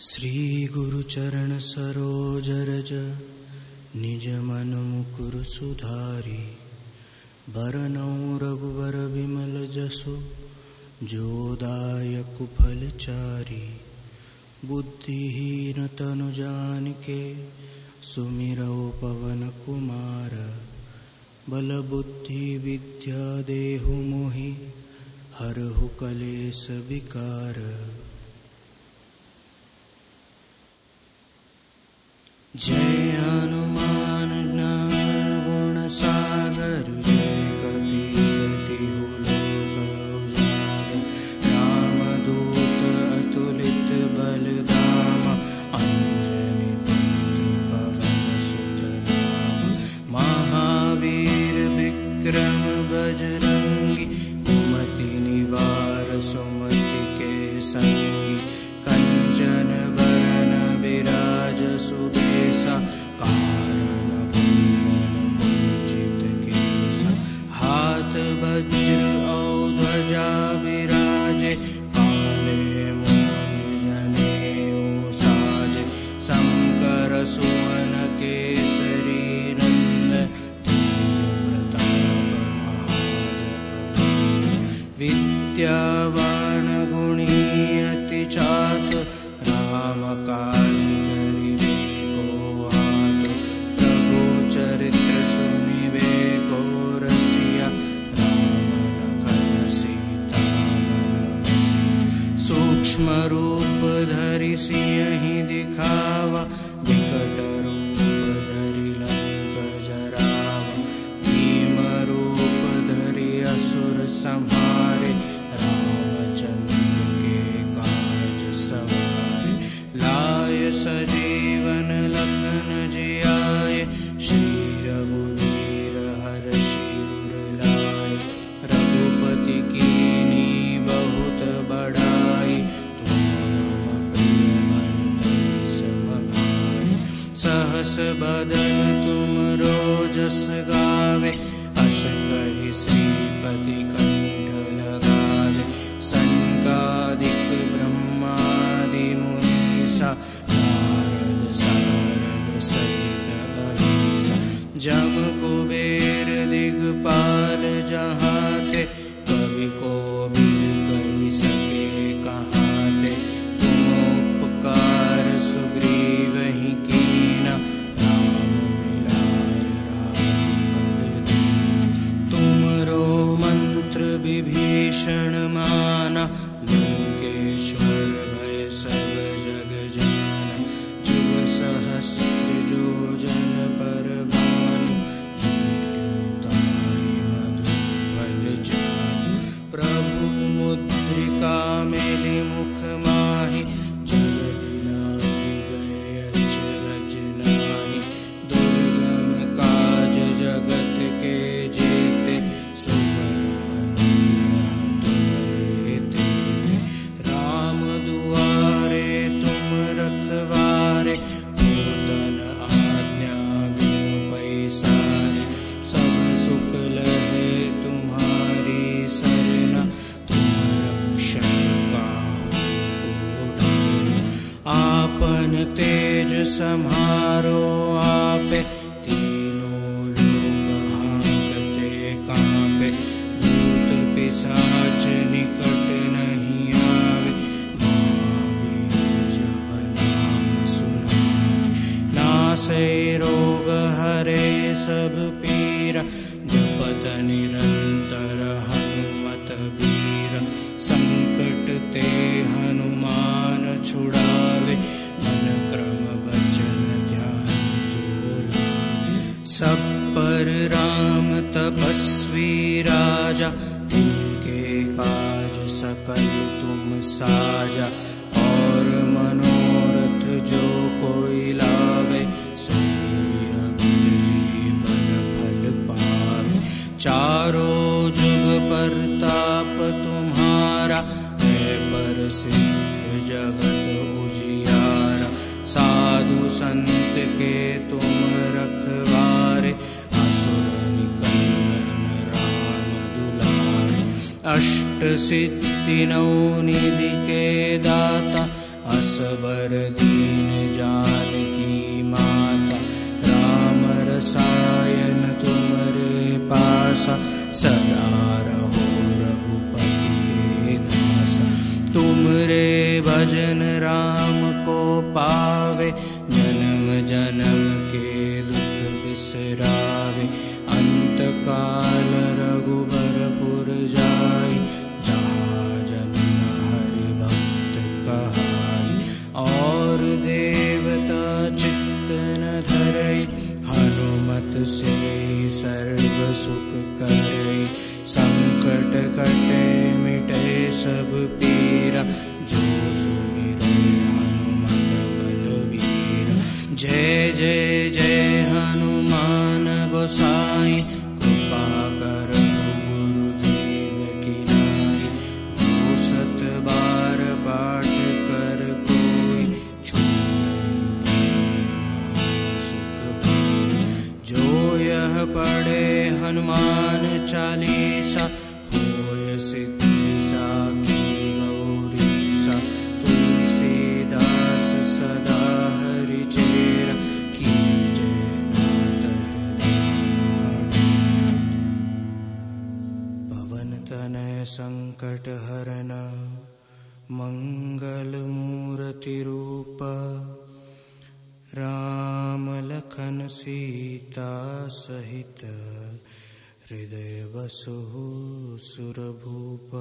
श्री गुरु चरण सरोज रज निज मन मुकुर सुधारी। बरनउँ रघुबर बिमल जसु जो दायक फल चारी। बुद्धिहीन तनु जानिके सुमिरौ पवन कुमार। बल बुद्धि विद्या देहु मोहि हरहु कलेस विकार। जय हनुमान ज्ञान गुण सागर। जय कपीस तिहु लोक उजागर। रामदूत अतुलित बल धामा। अंजनी पुत्र पवन सुत नामा। महावीर विक्रम बजरंगी। कुमति निवार सुमति के संगी। कंचन बरन विराज सुबेसा। कानन कुंडल कुंचित केसा। हाथ वज्र और ध्वजा विराजे। काले मुनि जनेऊ साजे। शंकर सुवन केसरी नंदन। तेज प्रताप महाजगबंदन। विद्यावान गुणी अति चातुर। राम काज करिबे को आतुर। प्रभु चरित्र सुनिबे को रसिया। राम लखन सीता मन बसिया। सूक्ष्म रूप धरि सियहि दिखावा। विकट रूप धरि लंक जरावा। भीम रूप धरि असुर संहारे। रामचंद्र के काज सवारे। लाय सजीवन लखन जियाए। श्री रघुवीर हरषि उर लाए। रघुपति कीन्ही बहुत बड़ाई। तुम मम प्रिय भरत सम भाई। सहस बदन तुम रोजस गावे। अस कहि श्रीपति कंठ लगावे। सनकादिक ब्रह्मादि मुनीसा। नारद सारद सहित अहिसा। जम कुबेर दिगपाल जहाते। कवि कोविद कहि सके कहाते। तुम उपकार सुग्रीवहि कीना। राम मिलाय राजपद दीना। तुमरो मंत्र विभीषण माना। लंकेश्वर भय सब जग जाना। जुग सहस्र योजन पर भानु। लील्यो ताहि मधुर फल जानु। प्रभु मुद्रिका मेलि मुख माहि। जलधि लांघि गए अचरज नाहि। दुर्गम काज जगत के जेते। सुगम तुम्हारे तेते। राम दुआरे तुम रखवारे। नूतन आज्ञा बिनु पैसारे। सब सुख लहे तुम्हारी सरना। तुम रक्षक काहू को डरना। आपन तेज सम्हारो आपे। तीनों लोक हांकते कांपे। भूत पिशाच निकट नहीं आवे। महावीर जब नाम सुनावे। नासै रोग हरे सब पीरा। जपत निरंतर हनुमत बीरा। संकट ते हनुमान छुड़ावे। मन क्रम वचन ध्यान जो लावे। सब पर राम तपस्वी राजा। तिनके काज सकल तुम साजा। और मनोरथ जो कोई लावे। सोई अमित जीवन फल पावे। चारों जुग परताप तुम्हारा। है प्रसिद्ध जगत उजियारा। साधु संत के तुम रखवारे। असुर निकंदन राम दुलारे। अष्ट सिद्धि नौ निधि के दाता। असबर दीन जानकी माता, राम रसायन तुम्हारे पासा, सदा रहो रघुपति के दासा। तुमरे भजन राम को पावे, जन्म जन्म के दुख बिसरावे। अंत काल रघुबरपुर जाई, जहाँ जन्म हरि भक्त कहाई। और देवता चित्त न धरई, हनुमत से सर्व सुख करई। संकट कटे मिटे सब पीरा, जो सुमिरै हनुमत बलबीरा। जय जय जय हनुमान गोसाई, कृपा करो गुरुदेव की नाई। जो सत बार पाठ कर कोई, छूटे सुख होई। जो यह पढ़े हनुमान चालीसा, होय सिद्धि साखी गौरीसा। तुलसीदास सदा हरि चेरा, कीजय नाथ हृदय। पवन तनय संकट हरन, मंगल मूर्ति रूप। राम लखन सीता सहित, हृदय बसहु सुरभूप।